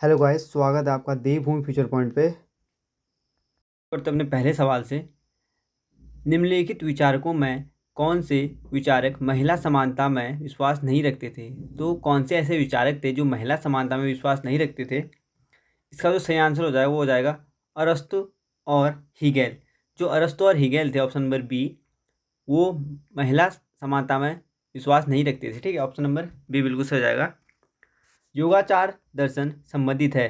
Hello guys, स्वागत है आपका देवभूमि फ्यूचर पॉइंट पे। और तो अपने पहले सवाल से निम्नलिखित विचारकों में कौन से विचारक महिला समानता में विश्वास नहीं रखते थे। तो कौन से ऐसे विचारक थे जो महिला समानता में विश्वास नहीं रखते थे। इसका जो सही आंसर हो जाएगा वो हो जाएगा अरस्तु और हीगेल। जो अरस्तु और हीगेल थे, ऑप्शन नंबर बी, वो महिला समानता में विश्वास नहीं रखते थे। ठीक है, ऑप्शन नंबर बी बिल्कुल सही हो जाएगा। योगाचार दर्शन संबंधित है,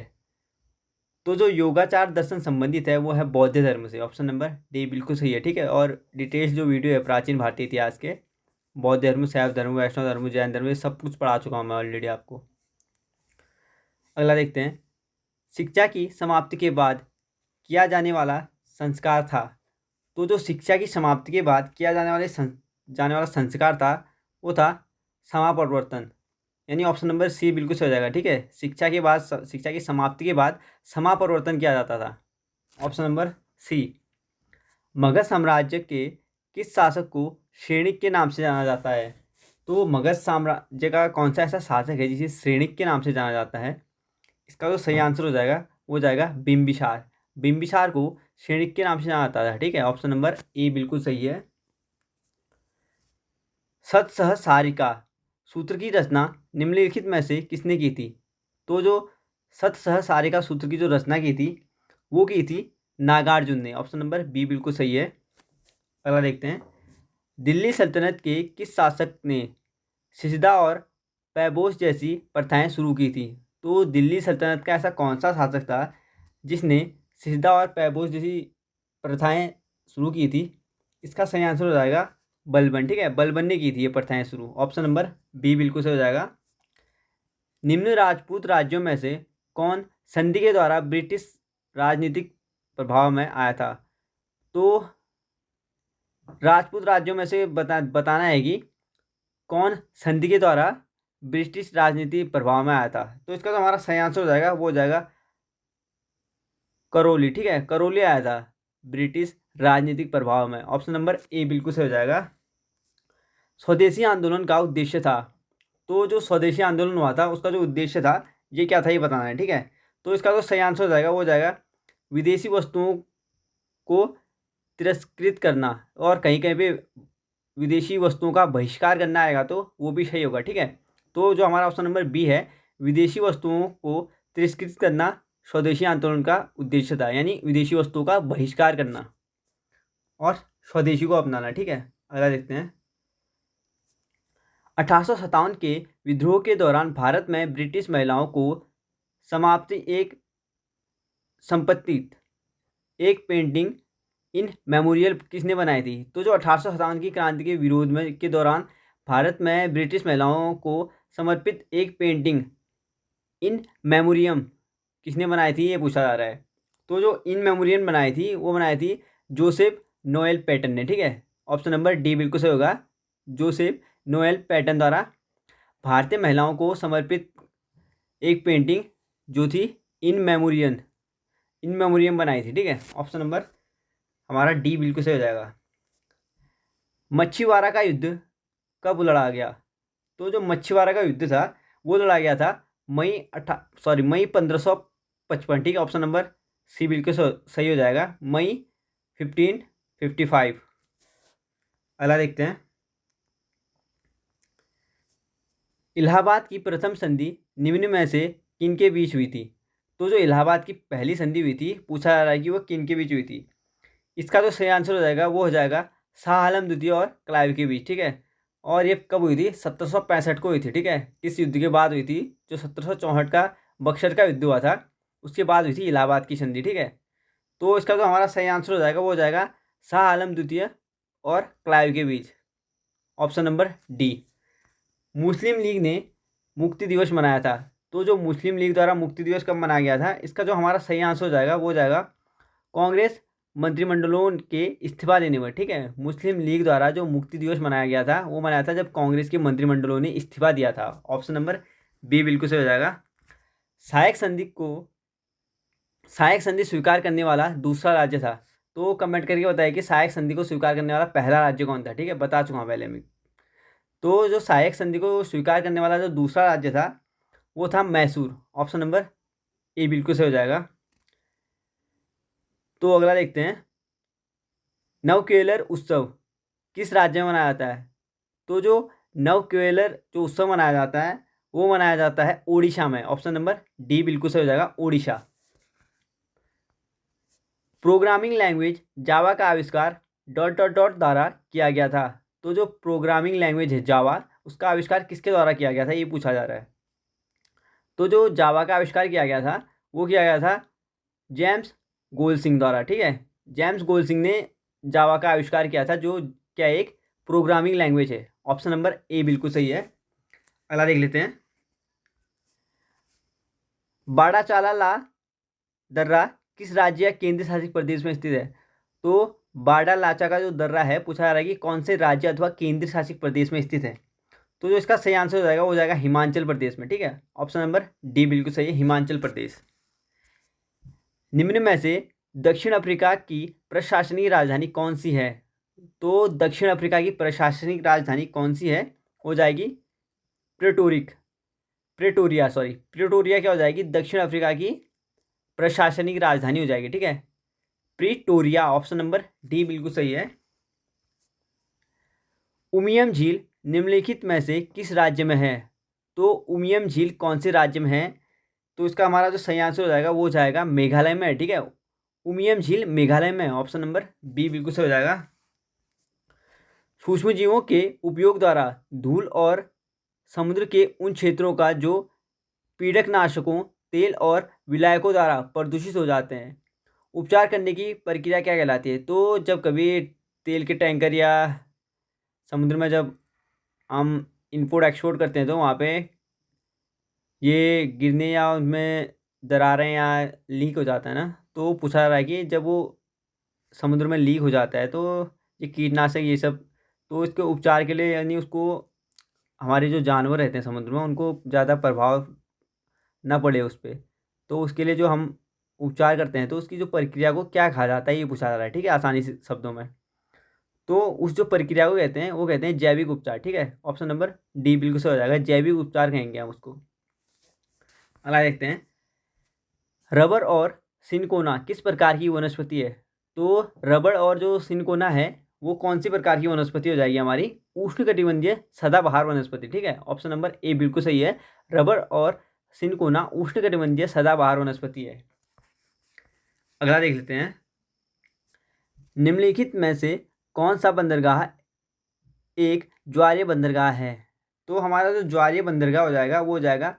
तो जो योगाचार दर्शन संबंधित है वो है बौद्ध धर्म से। ऑप्शन नंबर डी बिल्कुल सही है। ठीक है, और डिटेल्स जो वीडियो है प्राचीन भारतीय इतिहास के, बौद्ध धर्म, शैव धर्म, वैष्णव धर्म, जैन धर्म, ये सब कुछ पढ़ा चुका हूँ मैं ऑलरेडी आपको। अगला देखते हैं, शिक्षा की समाप्ति के बाद किया जाने वाला संस्कार था। तो जो शिक्षा की समाप्ति के बाद किया जाने वाला संस्कार था वो था समापरिवर्तन, यानी ऑप्शन नंबर सी बिल्कुल सही हो जाएगा। ठीक है, शिक्षा की समाप्ति के बाद समापरिवर्तन किया जाता था। ऑप्शन नंबर सी। मगध साम्राज्य के किस शासक को श्रेणिक के नाम से जाना जाता है। तो मगध साम्राज्य का कौन सा ऐसा शासक है जिसे श्रेणिक के नाम से जाना जाता है। इसका जो सही आंसर हो जाएगा वो जाएगा बिंबिसार। बिंबिसार को श्रेणिक के नाम से जाना जाता है। ठीक है, ऑप्शन नंबर ए बिल्कुल सही है। सतसहसारिका सूत्र की रचना निम्नलिखित में से किसने की थी। तो जो सतसहसारिका सूत्र की जो रचना की थी वो की थी नागार्जुन ने। ऑप्शन नंबर बी बिल्कुल सही है। अगला देखते हैं, दिल्ली सल्तनत के किस शासक ने सिजदा और पैबोस जैसी प्रथाएं शुरू की थी। तो दिल्ली सल्तनत का ऐसा कौन सा शासक था जिसने सिजदा और पैबोस जैसी प्रथाएं शुरू की थी। इसका सही आंसर हो जाएगा बलबन। ठीक है, बलबन ने की थी ये प्रथाएं शुरू। ऑप्शन नंबर बी बिल्कुल सही हो जाएगा। निम्न राजपूत राज्यों में से कौन संधि के द्वारा ब्रिटिश राजनीतिक प्रभाव में आया था। तो राजपूत राज्यों में से बताना है कि कौन संधि के द्वारा ब्रिटिश राजनीति प्रभाव में आया था। तो इसका तो हमारा सही आंसर हो जाएगा वो हो जाएगा करौली। ठीक है, करौली आया था ब्रिटिश राजनीतिक प्रभाव में। ऑप्शन नंबर ए बिल्कुल सही हो जाएगा। स्वदेशी आंदोलन का उद्देश्य था। तो जो स्वदेशी आंदोलन हुआ था उसका जो उद्देश्य था ये क्या था ये बताना है। ठीक है, तो इसका जो सही आंसर हो जाएगा वो हो जाएगा विदेशी वस्तुओं को तिरस्कृत करना, और कहीं कहीं पे विदेशी वस्तुओं का बहिष्कार करना आएगा तो वो भी सही होगा। ठीक है, तो जो हमारा ऑप्शन नंबर बी है, विदेशी वस्तुओं को तिरस्कृत करना स्वदेशी आंदोलन का उद्देश्य था, यानी विदेशी वस्तुओं का बहिष्कार करना और स्वदेशी को अपनाना। ठीक है, अगला देखते हैं, 1857 के विद्रोह के दौरान भारत में ब्रिटिश महिलाओं को समाप्ति एक संपत्ति एक पेंटिंग इन मेमोरियल किसने बनाई थी। तो जो 1857 की क्रांति के विरोध में के दौरान भारत में ब्रिटिश महिलाओं को समर्पित एक पेंटिंग इन मेमोरियम किसने बनाई थी ये पूछा जा रहा है। तो जो इन मेमोरियम बनाई थी वो बनाई थी जोसेफ नोएल पैटन ने। ठीक है, ऑप्शन नंबर डी बिल्कुल सही होगा। जोसेफ नोएल पैटन द्वारा भारतीय महिलाओं को समर्पित एक पेंटिंग जो थी इन मेमोरियम बनाई थी। ठीक है, ऑप्शन नंबर हमारा डी बिल्कुल सही हो जाएगा। मच्छीवाड़ा का युद्ध कब लड़ा गया। तो जो मच्छीवाड़ा का युद्ध था वो लड़ा गया था मई 1555। ठीक है, ऑप्शन नंबर सी बिल्कुल सही हो जाएगा, मई 1555। अगला देखते हैं, इलाहाबाद की प्रथम संधि निम्न में से किन के बीच हुई थी। तो जो इलाहाबाद की पहली संधि हुई थी पूछा जा रहा है कि वो किन के बीच हुई थी। इसका जो सही आंसर हो जाएगा वो हो जाएगा शाह आलम द्वितीय और क्लाइव के बीच। ठीक है, और ये कब हुई थी, 1765 को हुई थी। ठीक है, इस युद्ध के बाद हुई थी, जो 1764 का बक्सर का युद्ध हुआ था उसके बाद हुई थी इलाहाबाद की संधि। ठीक है, तो इसका जो हमारा सही आंसर हो जाएगा वो हो जाएगा शाह आलम द्वितीय और क्लाइव के बीच। Option number D. Muslim League ने मुक्ति दिवस मनाया था। तो जो मुस्लिम लीग द्वारा मुक्ति दिवस कब मनाया गया था, इसका जो हमारा सही आंसर हो जाएगा वो हो जाएगा कांग्रेस मंत्रिमंडलों के इस्तीफा देने पर। ठीक है, मुस्लिम लीग द्वारा जो मुक्ति दिवस मनाया गया था वो मनाया था जब कांग्रेस के मंत्रिमंडलों ने इस्तीफा दिया था। ऑप्शन नंबर बी बिल्कुल सही हो जाएगा। सहायक संधि को सहायक संधि स्वीकार करने वाला दूसरा राज्य था। तो कमेंट करके बताइए कि सहायक संधि को स्वीकार करने वाला पहला राज्य कौन था। ठीक है, बता चुका हूँ पहले मैं। तो जो सहायक संधि को स्वीकार करने वाला जो दूसरा राज्य था वो था मैसूर। ऑप्शन नंबर ए बिल्कुल सही हो जाएगा। तो अगला देखते हैं, नवकेलर उत्सव किस राज्य में मनाया जाता है? तो जो नवकेलर जो उत्सव मनाया जाता है वो मनाया जाता है ओडिशा में। ऑप्शन नंबर डी बिल्कुल सही हो जाएगा, ओडिशा। प्रोग्रामिंग लैंग्वेज जावा का आविष्कार डॉट डॉट डॉट द्वारा किया गया था। तो जो प्रोग्रामिंग लैंग्वेज है जावा, उसका आविष्कार किसके द्वारा किया गया था, ये पूछा जा रहा है। तो जो जावा का आविष्कार किया गया था वो किया गया था जेम्स गोल्डसिंग द्वारा। ठीक है, जेम्स गोल्डसिंग ने जावा का आविष्कार किया था, जो क्या एक प्रोग्रामिंग लैंग्वेज है। ऑप्शन नंबर ए बिल्कुल सही है। अगला देख लेते हैं, बाड़ाचाला ला दर्रा किस राज्य या केंद्र शासित प्रदेश में स्थित है? तो बाड़ा लाचा का जो दर्रा है, पूछा जा रहा है कि कौन से राज्य अथवा केंद्र शासित प्रदेश में स्थित है? तो जो इसका सही आंसर हो जाएगा वो हो जाएगा हिमाचल प्रदेश में। ठीक है, ऑप्शन नंबर डी बिल्कुल सही है, हिमाचल प्रदेश। निम्न में से दक्षिण अफ्रीका की प्रशासनिक राजधानी कौन सी है? तो दक्षिण अफ्रीका की प्रशासनिक राजधानी कौन सी है? हो जाएगी प्रेटोरिया क्या हो जाएगी? दक्षिण अफ्रीका की प्रशासनिक राजधानी हो जाएगी। ठीक है, प्रीटोरिया। ऑप्शन नंबर डी बिल्कुल सही है। उमियम झील निम्नलिखित में से किस राज्य में है? तो उमियम झील कौन से राज्य में है? तो इसका हमारा जो सही आंसर हो जाएगा वो हो जाएगा मेघालय में है। ठीक है, उमियम झील मेघालय में है। ऑप्शन नंबर बी बिल्कुल सही हो जाएगा। सूक्ष्म जीवों के उपयोग द्वारा धूल और समुद्र के उन क्षेत्रों का जो पीड़कनाशकों, तेल और विलायकों द्वारा प्रदूषित हो जाते हैं, उपचार करने की प्रक्रिया क्या कहलाती है? तो जब कभी तेल के टैंकर या समुद्र में जब हम इंपोर्ट एक्सपोर्ट करते हैं तो वहाँ पे ये गिरने या उनमें दरारें या लीक हो जाता है ना, तो पूछा जा रहा है कि जब वो समुद्र में लीक हो जाता है तो ये कीटनाशक ये सब, तो इसके उपचार के लिए यानी उसको हमारे जो जानवर रहते हैं समुद्र में उनको ज़्यादा प्रभाव ना पड़े उस पर, तो उसके लिए जो हम उपचार करते हैं तो उसकी जो प्रक्रिया को क्या कहा जाता है ये पूछा जा रहा है। ठीक है, आसानी से शब्दों में, तो उस जो प्रक्रिया को कहते हैं वो कहते हैं जैविक उपचार। ठीक है, ऑप्शन नंबर डी बिल्कुल सही हो जाएगा, जैविक उपचार कहेंगे हम उसको। अगला देखते हैं, रबर और सिनकोना किस प्रकार की वनस्पति है? तो रबर और जो सिनकोना है वो कौन सी प्रकार की वनस्पति हो जाएगी? हमारी उष्णकटिबंधीय सदाबहार वनस्पति। ठीक है, ऑप्शन नंबर ए बिल्कुल सही है, रबर और सिनकोना उष्णकटिबंधीय सदाबहार वनस्पति है। अगला देख लेते हैं, निम्नलिखित में से कौन सा बंदरगाह एक ज्वारीय बंदरगाह है? तो हमारा जो ज्वारीय बंदरगाह हो जाएगा वो हो जाएगा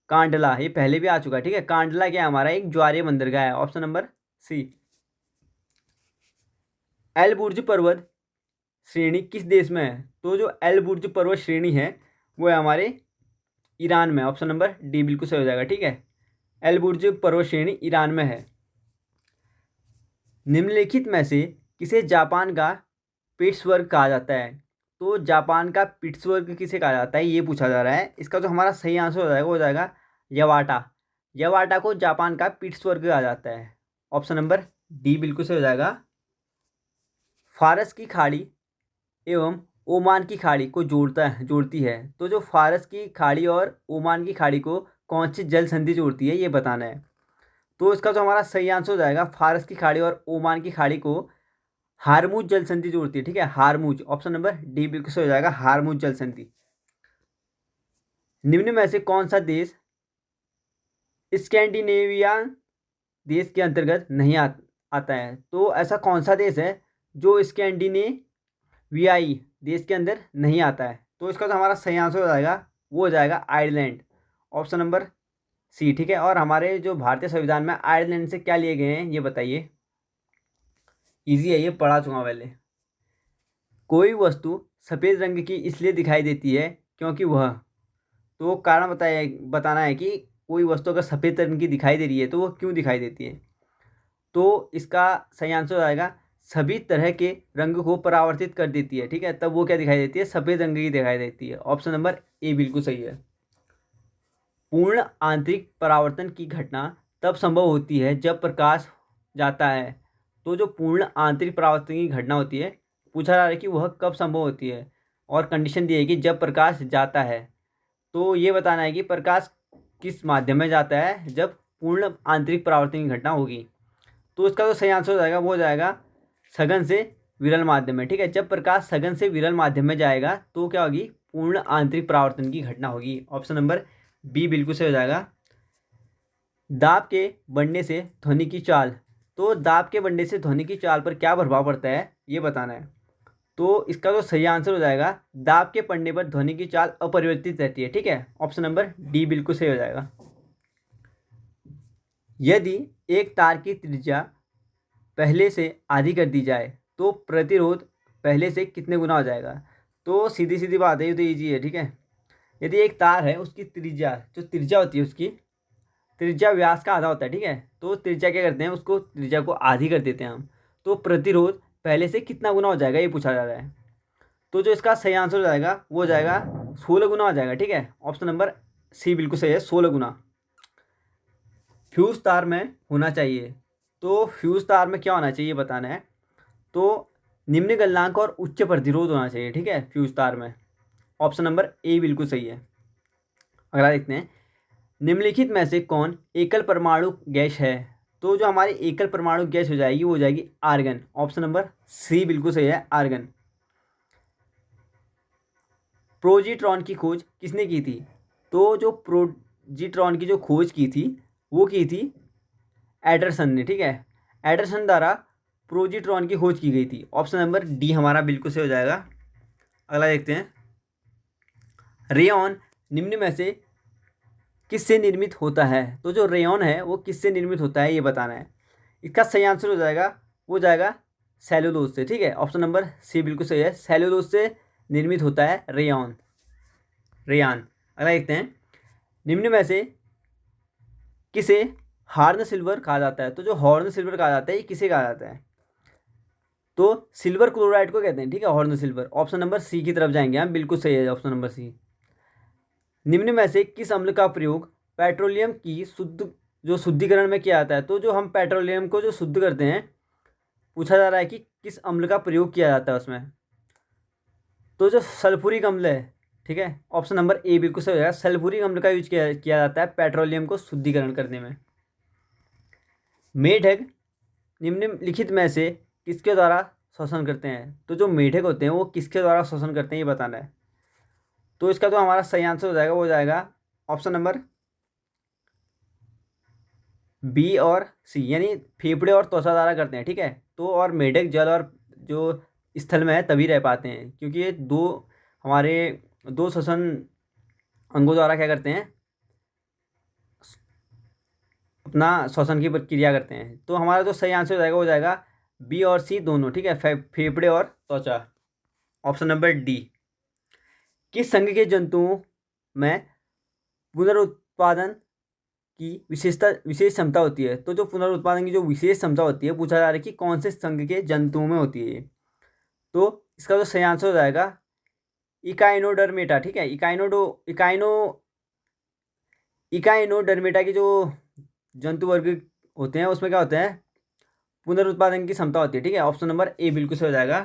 कांडला। ये पहले भी आ चुका है। ठीक है, कांडला क्या है? हमारा एक ज्वारीय बंदरगाह है। ऑप्शन नंबर सी। एलबुर्ज पर्वत श्रेणी किस देश में है? तो जो एलबुर्ज पर्वत श्रेणी है वो है हमारे ईरान में। ऑप्शन नंबर डी बिल्कुल सही हो जाएगा। ठीक है, एलबुर्ज पर्वत श्रेणी ईरान में है। निम्नलिखित में से किसे जापान का पिट्सबर्ग कहा जाता है? तो जापान का पिट्सबर्ग किसे कहा जाता है ये पूछा जा रहा है। इसका जो हमारा सही आंसर हो जाएगा वो हो जाएगा यवाटा। यवाटा को जापान का पिट्सबर्ग कहा जाता है। ऑप्शन नंबर डी बिल्कुल सही हो जाएगा। फारस की खाड़ी एवं ओमान की खाड़ी को जोड़ती है। तो जो फारस की खाड़ी और ओमान की खाड़ी को कौन सी जल संधि जोड़ती है ये बताना है। तो इसका जो हमारा सही आंसर हो जाएगा, फारस की खाड़ी और ओमान की खाड़ी को हारमुज जल संधि जोड़ती है। ठीक है, हारमुज। ऑप्शन नंबर डी बिल्कुल सही हो जाएगा, हारमुज जल संधि। निम्न में से कौन सा देश स्कैंडिनेविया देश के अंतर्गत नहीं आता है? तो ऐसा कौन सा देश है जो स्कैंडिनेवियाई देश के अंदर नहीं आता है? तो इसका जो हमारा सही आंसर हो जाएगा वो हो जाएगा आयरलैंड। ऑप्शन नंबर सी। ठीक है, और हमारे जो भारतीय संविधान में आयरलैंड से क्या लिए गए हैं ये बताइए। इजी है, ये पढ़ा चुका पहले। कोई वस्तु सफ़ेद रंग की इसलिए दिखाई देती है क्योंकि वह, तो कारण बताना है कि कोई वस्तु अगर सफ़ेद रंग की दिखाई दे रही है तो वो क्यों दिखाई देती है? तो इसका सही आंसर हो जाएगा सभी तरह के रंग को परावर्तित कर देती है। ठीक है, तब वो क्या दिखाई देती है? सफ़ेद रंग की दिखाई देती है। ऑप्शन नंबर ए बिल्कुल सही है। पूर्ण आंतरिक परावर्तन की घटना तब संभव होती है जब प्रकाश जाता है। तो जो पूर्ण आंतरिक परावर्तन की घटना होती है, पूछा जा रहा है कि वह कब संभव होती है, और कंडीशन दी है कि जब प्रकाश जाता है। तो ये बताना है कि प्रकाश किस माध्यम में जाता है? जब पूर्ण आंतरिक परावर्तन की घटना होगी। तो इसका जो सही आंसर हो जाएगा वो हो जाएगा सघन से विरल माध्यम में। ठीक है, जब प्रकाश सघन से विरल माध्यम में जाएगा तो क्या होगी, पूर्ण आंतरिक परावर्तन की घटना होगी। ऑप्शन नंबर बी बिल्कुल सही हो जाएगा। दाब के बढ़ने से ध्वनि की चाल, तो दाब के बढ़ने से ध्वनि की चाल पर क्या प्रभाव पड़ता है ये बताना है। तो इसका जो सही आंसर हो जाएगा, दाब के पड़ने पर ध्वनि की चाल अपरिवर्तित रहती है। ठीक है, ऑप्शन नंबर डी बिल्कुल सही हो जाएगा। यदि एक तार की त्रिज्या पहले से आधी कर दी जाए तो प्रतिरोध पहले से कितने गुना हो जाएगा। तो सीधी सीधी बात है, ये तो ईजी है। ठीक है, यदि एक तार है उसकी त्रिज्या, जो त्रिज्या होती है उसकी त्रिज्या व्यास का आधा होता है। ठीक है, तो त्रिज्या क्या करते हैं, उसको त्रिज्या को आधी कर देते हैं हम, तो प्रतिरोध पहले से कितना गुना हो जाएगा ये पूछा जा रहा है। तो जो इसका सही आंसर हो जाएगा वो हो जाएगा 16 गुना हो जाएगा। ठीक है, ऑप्शन नंबर सी बिल्कुल सही है, 16 गुना। फ्यूज तार में होना चाहिए, तो फ्यूज तार में क्या होना चाहिए बताना है। तो निम्न गलनांक और उच्च प्रतिरोध होना चाहिए। ठीक है, फ्यूज तार में ऑप्शन नंबर ए बिल्कुल सही है। अगला देखते हैं, निम्नलिखित में से कौन एकल परमाणु गैस है। तो जो हमारी एकल परमाणु गैस हो जाएगी वो हो जाएगी आर्गन। ऑप्शन नंबर सी बिल्कुल सही है, आर्गन। प्रोजीट्रॉन की खोज किसने की थी। तो जो प्रोजीट्रॉन की जो खोज की थी वो की थी एडरसन ने। ठीक है, एडरसन द्वारा प्रोजीट्रॉन की खोज की गई थी। ऑप्शन नंबर डी हमारा बिल्कुल सही हो जाएगा। अगला देखते हैं, रेयॉन निम्न में से किससे निर्मित होता है। तो जो रेयॉन है वो किससे निर्मित होता है ये बताना है। इसका सही आंसर हो जाएगा वो जाएगा सेलुलोज से। ठीक है, ऑप्शन नंबर सी बिल्कुल सही है, सेलुलोज से निर्मित होता है रेयॉन, रेयान। अगला देखते हैं, निम्न में से किसे हार्न सिल्वर कहा जाता है। तो जो हॉर्न सिल्वर कहा जाता है ये किसे कहा जाता है। तो सिल्वर क्लोराइड को कहते हैं। ठीक है, horn silver. Option number C की तरफ जाएंगे हम, बिल्कुल सही है ऑप्शन नंबर सी। निम्न में से किस अम्ल का प्रयोग पेट्रोलियम की शुद्धिकरण में किया जाता है। तो जो हम पेट्रोलियम को जो शुद्ध करते हैं, पूछा जा रहा है कि किस अम्ल का प्रयोग किया जाता है उसमें। तो जो सल्फ्यूरिक अम्ल है, ठीक है, ऑप्शन नंबर ए बिल्कुल सही हो जाएगा, सल्फ्यूरिक अम्ल का यूज किया जाता है पेट्रोलियम को शुद्धिकरण करने में। मेढक निम्नलिखित में से किसके द्वारा शोषण करते हैं। तो जो मेढक होते हैं वो किसके द्वारा शोषण करते हैं ये बताना है। तो इसका जो हमारा सही आंसर हो जाएगा वो हो जाएगा ऑप्शन नंबर बी और सी, यानी फेफड़े और त्वचा द्वारा करते हैं। ठीक है, तो और मेढक जल और जो स्थल में है तभी रह पाते हैं, क्योंकि ये हमारे दो श्वसन अंगों द्वारा क्या करते हैं, अपना श्वसन की प्रक्रिया करते हैं। तो हमारा जो सही आंसर हो जाएगा वो हो जाएगा बी और सी दोनों। ठीक है, फेफड़े और त्वचा, ऑप्शन नंबर डी। किस संघ के जंतुओं में पुनरुत्पादन की विशेष क्षमता होती है। तो जो पुनरुत्पादन की जो विशेष क्षमता होती है, पूछा जा रहा है कि कौन से संघ के जंतुओं में होती है ये। तो इसका जो सही आंसर हो जाएगा इकाइनोडर्मेटा। ठीक है, इकाइनोडर्मेटा के जो जंतु वर्ग होते हैं उसमें क्या होते हैं, पुनरुत्पादन की क्षमता होती है। ठीक है, ऑप्शन नंबर ए बिल्कुल से हो जाएगा।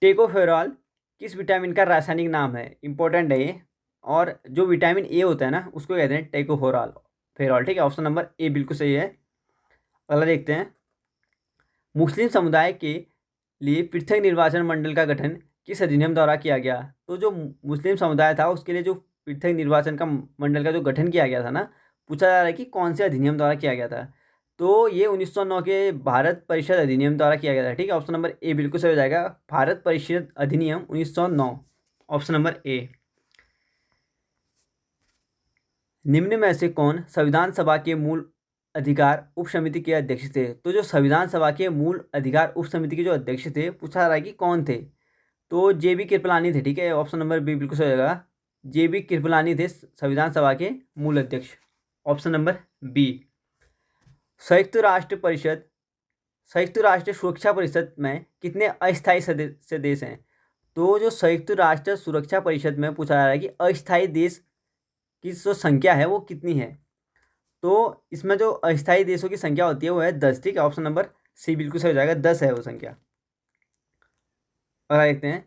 टेकोफेरॉल किस विटामिन का रासायनिक नाम है, इंपॉर्टेंट है ये। और जो विटामिन ए होता है ना उसको कहते हैं टेकोफेरॉल, फेरॉल। ठीक है, ऑप्शन नंबर ए बिल्कुल सही है। अगला देखते हैं, मुस्लिम समुदाय के लिए पृथक निर्वाचन मंडल का गठन किस अधिनियम द्वारा किया गया। तो जो मुस्लिम समुदाय था उसके लिए जो पृथक निर्वाचन का मंडल का जो गठन किया गया था ना, पूछा जा रहा है कि कौन से अधिनियम द्वारा किया गया था। तो ये 1909 के भारत परिषद अधिनियम द्वारा किया गया था। ठीक है, ऑप्शन नंबर ए बिल्कुल सही हो जाएगा, भारत परिषद अधिनियम 1909, ऑप्शन नंबर ए। निम्न में से कौन संविधान सभा के मूल अधिकार उप समिति के अध्यक्ष थे। तो जो संविधान सभा के मूल अधिकार उप समिति के जो अध्यक्ष थे, पूछा जा रहा है कि कौन थे। तो जे.बी. कृपलानी थे। ठीक है, ऑप्शन नंबर बी बिल्कुल सही हो जाएगा, जे.बी. कृपलानी थे संविधान सभा के मूल अध्यक्ष, ऑप्शन नंबर बी। संयुक्त राष्ट्र सुरक्षा परिषद में कितने अस्थायी सदस्य देश हैं। तो जो संयुक्त राष्ट्र सुरक्षा परिषद में पूछा जा रहा है कि अस्थायी देश की जो संख्या है वो कितनी है। तो इसमें जो अस्थायी देशों की संख्या होती है वो है 10। ठीक है, ऑप्शन नंबर सी बिल्कुल सही हो जाएगा, 10 है वो संख्या। अगला देखते हैं,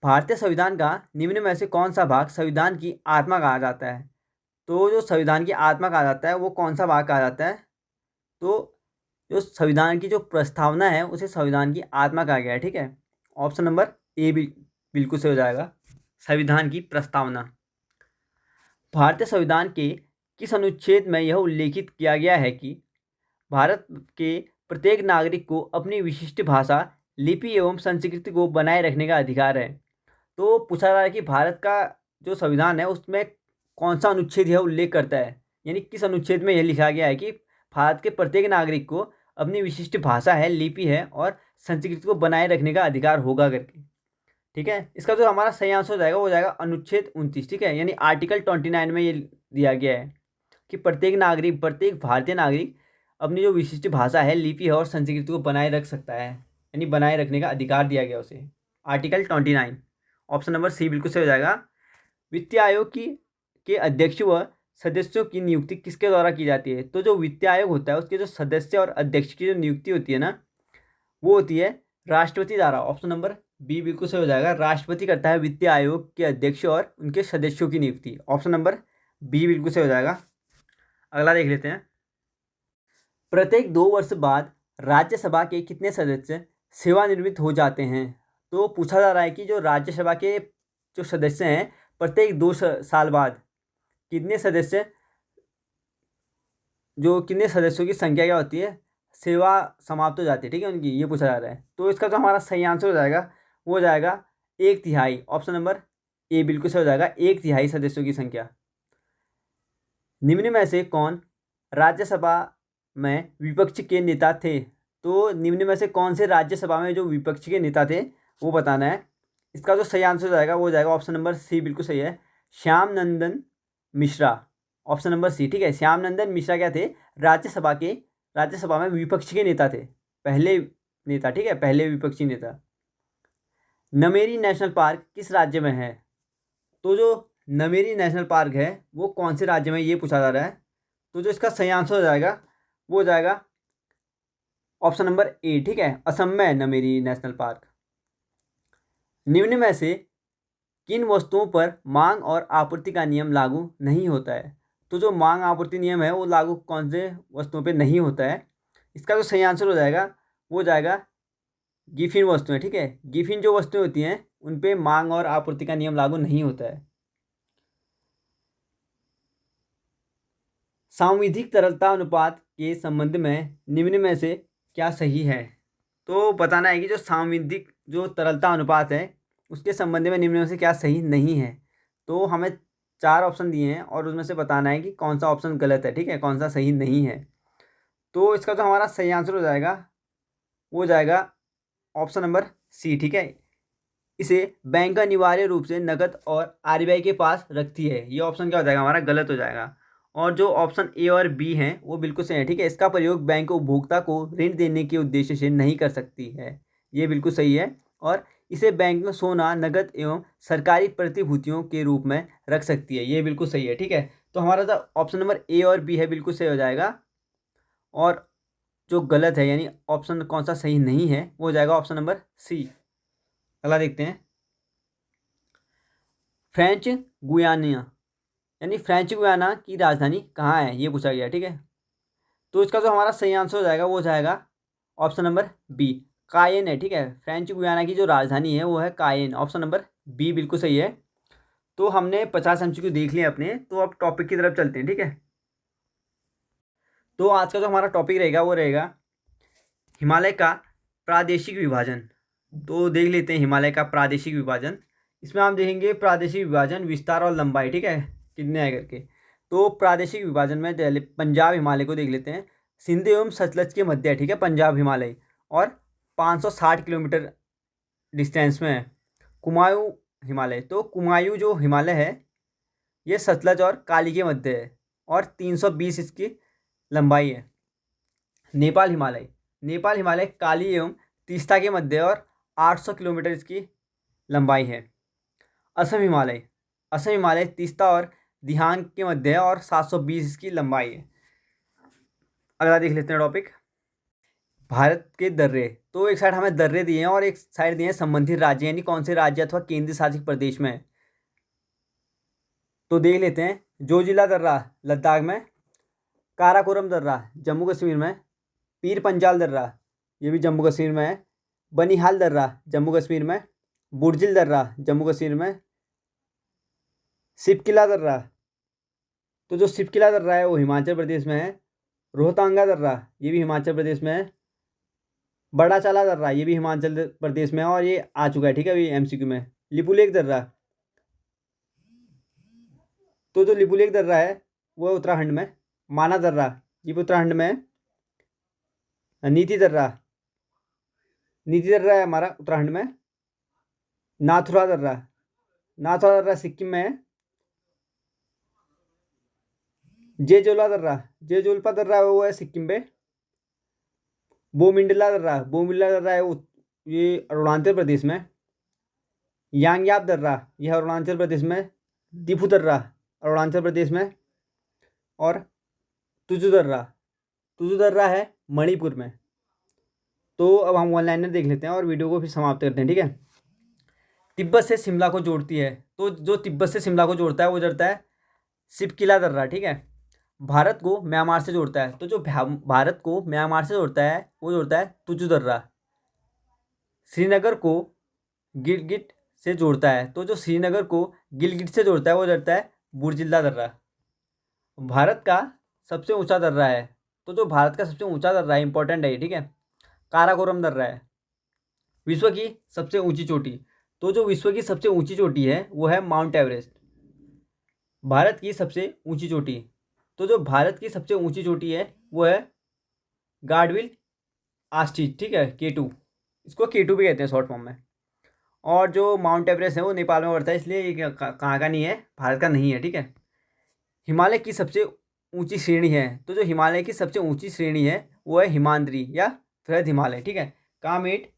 भारतीय संविधान का निम्न में से कौन सा भाग संविधान की आत्मा कहा जाता है। तो जो संविधान की आत्मा कहा जाता है वो कौन सा भाग कहा जाता है? तो जो संविधान की जो प्रस्तावना है उसे संविधान की आत्मा कहा गया है, ठीक है। ऑप्शन नंबर ए भी बिल्कुल सही हो जाएगा, संविधान की प्रस्तावना। भारतीय संविधान के किस अनुच्छेद में यह उल्लेखित किया गया है कि भारत के प्रत्येक नागरिक को अपनी विशिष्ट भाषा, लिपि एवं संस्कृति को बनाए रखने का अधिकार है? तो पूछा जा रहा है कि भारत का जो संविधान है उसमें कौन सा अनुच्छेद यह उल्लेख करता है, यानी किस अनुच्छेद में यह लिखा गया है कि भारत के प्रत्येक नागरिक को अपनी विशिष्ट भाषा है, लिपि है और संस्कृति को बनाए रखने का अधिकार होगा करके, ठीक है। इसका जो हमारा सही आंसर हो जाएगा वो हो जाएगा अनुच्छेद 29, ठीक है। यानी आर्टिकल 29 में ये दिया गया है कि प्रत्येक नागरिक, प्रत्येक भारतीय नागरिक अपनी जो विशिष्ट भाषा है, लिपि है और संस्कृति को बनाए रख सकता है, यानी बनाए रखने का अधिकार दिया गया उसे, आर्टिकल 29। ऑप्शन नंबर सी बिल्कुल सही हो जाएगा। वित्तीय आयोग के अध्यक्ष व सदस्यों की नियुक्ति किसके द्वारा की जाती है? तो जो वित्तीय आयोग होता है उसके जो सदस्य और अध्यक्ष की जो नियुक्ति होती है ना, वो होती है राष्ट्रपति द्वारा। ऑप्शन नंबर बी बिल्कुल सही हो जाएगा, राष्ट्रपति करता है वित्तीय आयोग के अध्यक्ष और उनके सदस्यों की नियुक्ति। ऑप्शन नंबर बी बिल्कुल सही हो जाएगा। अगला देख लेते हैं। प्रत्येक 2 वर्ष बाद राज्यसभा के कितने सदस्य सेवानिवृत्त हो जाते हैं? तो पूछा जा रहा है कि जो राज्यसभा के जो सदस्य हैं प्रत्येक 2 साल बाद कितने सदस्य, जो कितने सदस्यों की संख्या क्या होती है, सेवा समाप्त हो जाती है, ठीक है उनकी, ये पूछा जा रहा है। तो इसका जो हमारा सही आंसर हो जाएगा वो हो जाएगा 1/3। ऑप्शन नंबर ए बिल्कुल सही हो जाएगा, 1/3 सदस्यों की संख्या। निम्न में से कौन राज्यसभा में विपक्ष के नेता थे? तो निम्न में से कौन से राज्यसभा में जो विपक्ष के नेता थे वो बताना है। इसका जो सही आंसर हो जाएगा वो हो जाएगा ऑप्शन नंबर सी बिल्कुल सही है, श्याम नंदन मिश्रा। ऑप्शन नंबर सी, ठीक है। श्याम नंदन मिश्रा क्या थे? राज्यसभा में विपक्ष के नेता थे, पहले नेता, ठीक है, पहले विपक्षी नेता। नमेरी नेशनल पार्क किस राज्य में है? तो जो नमेरी नेशनल पार्क है वो कौन से राज्य में, ये पूछा जा रहा है। तो जो इसका सही आंसर हो जाएगा वो हो जाएगा ऑप्शन नंबर ए, ठीक है, असम में नमेरी नेशनल पार्क। निम्न में से किन वस्तुओं पर मांग और आपूर्ति का नियम लागू नहीं होता है? तो जो मांग आपूर्ति नियम है वो लागू कौन से वस्तुओं पे नहीं होता है? इसका जो सही आंसर हो जाएगा वो हो जाएगा गिफिन वस्तुएं, ठीक है। गिफिन जो वस्तुएं होती हैं उन पे मांग और आपूर्ति का नियम लागू नहीं होता है। सांविधिक तरलता अनुपात के संबंध में निम्न में से क्या सही है? तो बताना है कि जो सांविधिक जो तरलता अनुपात है उसके संबंध में निम्न में से क्या सही नहीं है। तो हमें 4 ऑप्शन दिए हैं और उसमें से बताना है कि कौन सा ऑप्शन गलत है, ठीक है, कौन सा सही नहीं है। तो इसका जो हमारा सही आंसर हो जाएगा वो हो जाएगा ऑप्शन नंबर सी, ठीक है। इसे बैंक अनिवार्य रूप से नकद और आरबीआई के पास रखती है, ये ऑप्शन क्या हो जाएगा हमारा, गलत हो जाएगा। और जो ऑप्शन ए और बी हैं वो बिल्कुल सही है, ठीक है। इसका प्रयोग बैंक उपभोक्ता को ऋण देने के उद्देश्य से नहीं कर सकती है, ये बिल्कुल सही है। और इसे बैंक में सोना, नकद एवं सरकारी प्रतिभूतियों के रूप में रख सकती है, ये बिल्कुल सही है, ठीक है। तो हमारा जो ऑप्शन नंबर ए और बी है बिल्कुल सही हो जाएगा। और जो गलत है यानी ऑप्शन कौन सा सही नहीं है वो हो जाएगा ऑप्शन नंबर सी। अगला देखते हैं। फ्रेंच गुयाना यानी फ्रेंच गुयाना की राजधानी कहाँ है, ये पूछा गया, ठीक है। तो इसका जो हमारा सही आंसर हो जाएगा वो हो जाएगा ऑप्शन नंबर बी, कायन है, ठीक है। फ्रेंच गुयाना की जो राजधानी है वो है कायन, ऑप्शन नंबर बी बिल्कुल सही है। तो हमने 50 MCQ देख लिए अपने, तो अब टॉपिक की तरफ चलते हैं, ठीक है। तो आज का जो हमारा टॉपिक रहेगा वो रहेगा हिमालय का प्रादेशिक विभाजन। तो देख लेते हैं हिमालय का प्रादेशिक विभाजन। इसमें हम देखेंगे प्रादेशिक विभाजन, विस्तार और लंबाई, ठीक है, कितने है करके। तो प्रादेशिक विभाजन में पहले पंजाब हिमालय को देख लेते हैं। सिंध एवं सतलज के मध्य है, ठीक है, पंजाब हिमालय, और 560 किलोमीटर डिस्टेंस में है। कुमायूं हिमालय, तो कुमायूं जो हिमालय है ये सतलज और काली के मध्य है और 320 इसकी लंबाई है। नेपाल हिमालय, नेपाल हिमालय काली एवं तीस्ता के मध्य है और 800 किलोमीटर इसकी लंबाई है। असम हिमालय, असम हिमालय तीस्ता और दिहांग के मध्य है और 720 इसकी लंबाई है। अगला देख लेते हैं टॉपिक, भारत के दर्रे। तो एक साइड हमें दर्रे दिए हैं और एक साइड दिए हैं संबंधित राज्य, यानी कौन से राज्य अथवा केंद्र शासित प्रदेश में तो देख लेते हैं। जोजिला दर्रा लद्दाख में, काराकोरम दर्रा जम्मू कश्मीर में, पीर पंजाल दर्रा ये भी जम्मू कश्मीर में है, बनिहाल दर्रा जम्मू कश्मीर में, बुर्जिल दर्रा जम्मू कश्मीर में, सिपकिला दर्रा, तो जो सिपकिला दर्रा है वो हिमाचल प्रदेश में है, रोहतांगा दर्रा ये भी हिमाचल प्रदेश में है, बड़ा चाला दर्रा ये भी हिमाचल प्रदेश में है और ये आ चुका है, ठीक है, अभी एमसीक्यू में। लिपुलेख दर्रा, तो जो लिपुलेख दर्रा है वो है उत्तराखंड में, माना दर्रा ये भी उत्तराखंड में है, नीति दर्रा है हमारा उत्तराखंड में, नाथुरा दर्रा सिक्किम में है, जेजोला दर्रा वो है सिक्किम पे, बोमिंडला दर्रा है ये अरुणाचल प्रदेश में, यांगयाप दर्रा यह अरुणाचल प्रदेश में, दिफू दर्रा अरुणाचल प्रदेश में, और तुजु दर्रा है मणिपुर में। तो अब हम वन लाइनर देख लेते हैं और वीडियो को फिर समाप्त करते हैं, ठीक है। तिब्बत से शिमला को जोड़ती है, तो जो तिब्बत से शिमला को जोड़ता है वो जोड़ता है सिपकिला दर्रा, ठीक है। भारत को म्यांमार से जोड़ता है, तो जो भारत को म्यांमार से जोड़ता है वो जोड़ता है तुजु दर्रा। श्रीनगर को गिलगिट से जोड़ता है, तो जो श्रीनगर को गिलगिट से जोड़ता है वो जोड़ता है बुर्जिल्ला दर्रा। भारत का सबसे ऊंचा दर्रा है, तो जो भारत का सबसे ऊंचा दर्रा है, इंपॉर्टेंट है ये, ठीक है, काराकोरम दर्रा है। विश्व की सबसे ऊंची चोटी, तो जो विश्व की सबसे ऊंची चोटी है वो है माउंट एवरेस्ट। भारत की सबसे ऊंची चोटी, तो जो भारत की सबसे ऊंची चोटी है वो है गार्डविल आस्टीज, ठीक है, K2, इसको K2 भी कहते हैं शॉर्ट फॉर्म में। और जो माउंट एवरेस्ट है वो नेपाल में पड़ता है, इसलिए ये कहाँ का नहीं है, भारत का नहीं है, ठीक है। हिमालय की सबसे ऊंची श्रेणी है, तो जो हिमालय की सबसे ऊंची श्रेणी है वो है हिमाद्री या वृहद हिमालय, ठीक है। कामेट,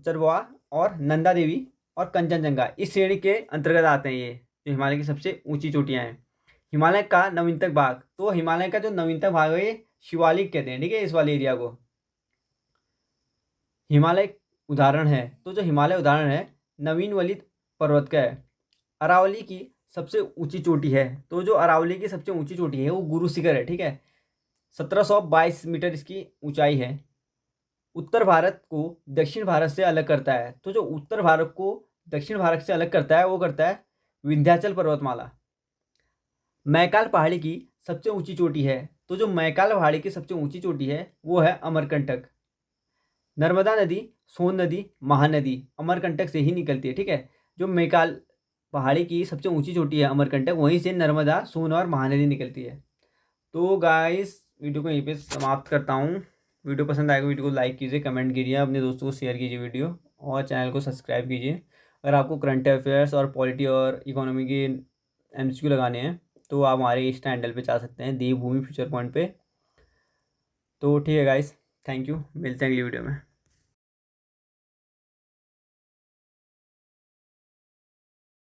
चरवा और नंदा देवी और कंचनजंगा इस श्रेणी के अंतर्गत आते हैं, ये जो हिमालय की सबसे ऊंची चोटियाँ हैं। हिमालय का नवीनतम भाग, तो हिमालय का जो नवीनतम भाग है ये शिवालिक कहते हैं, ठीक है, इस वाले एरिया को। हिमालय उदाहरण है, तो जो हिमालय उदाहरण है नवीन वलित पर्वत का है। अरावली की सबसे ऊंची चोटी है, तो जो अरावली की सबसे ऊंची चोटी है वो गुरु शिखर है, ठीक है, 1722 मीटर इसकी ऊंचाई है। उत्तर भारत को दक्षिण भारत से अलग करता है, तो जो उत्तर भारत को दक्षिण भारत से अलग करता है वो करता है विंध्याचल पर्वतमाला। मैकाल पहाड़ी की सबसे ऊंची चोटी है, तो जो मैकाल पहाड़ी की सबसे ऊंची चोटी है वो है अमरकंटक। नर्मदा नदी, सोन नदी, महानदी अमरकंटक से ही निकलती है, ठीक है। जो मैकाल पहाड़ी की सबसे ऊंची चोटी है अमरकंटक, वहीं से नर्मदा, सोन और महानदी निकलती है। तो गाइस वीडियो को यहीं पे समाप्त करता हूँ। वीडियो पसंद आएगा वीडियो को लाइक कीजिए, कमेंट कीजिए, अपने दोस्तों को शेयर कीजिए वीडियो, और चैनल को सब्सक्राइब कीजिए। अगर आपको करंट अफेयर्स और पॉलिटी और इकोनॉमी के MCQ लगाने हैं तो आप हमारे इस हैंडल पे जा सकते हैं, देवभूमि फ्यूचर पॉइंट पे। तो ठीक है गाइस, थैंक यू, मिलते हैं अगली वीडियो में।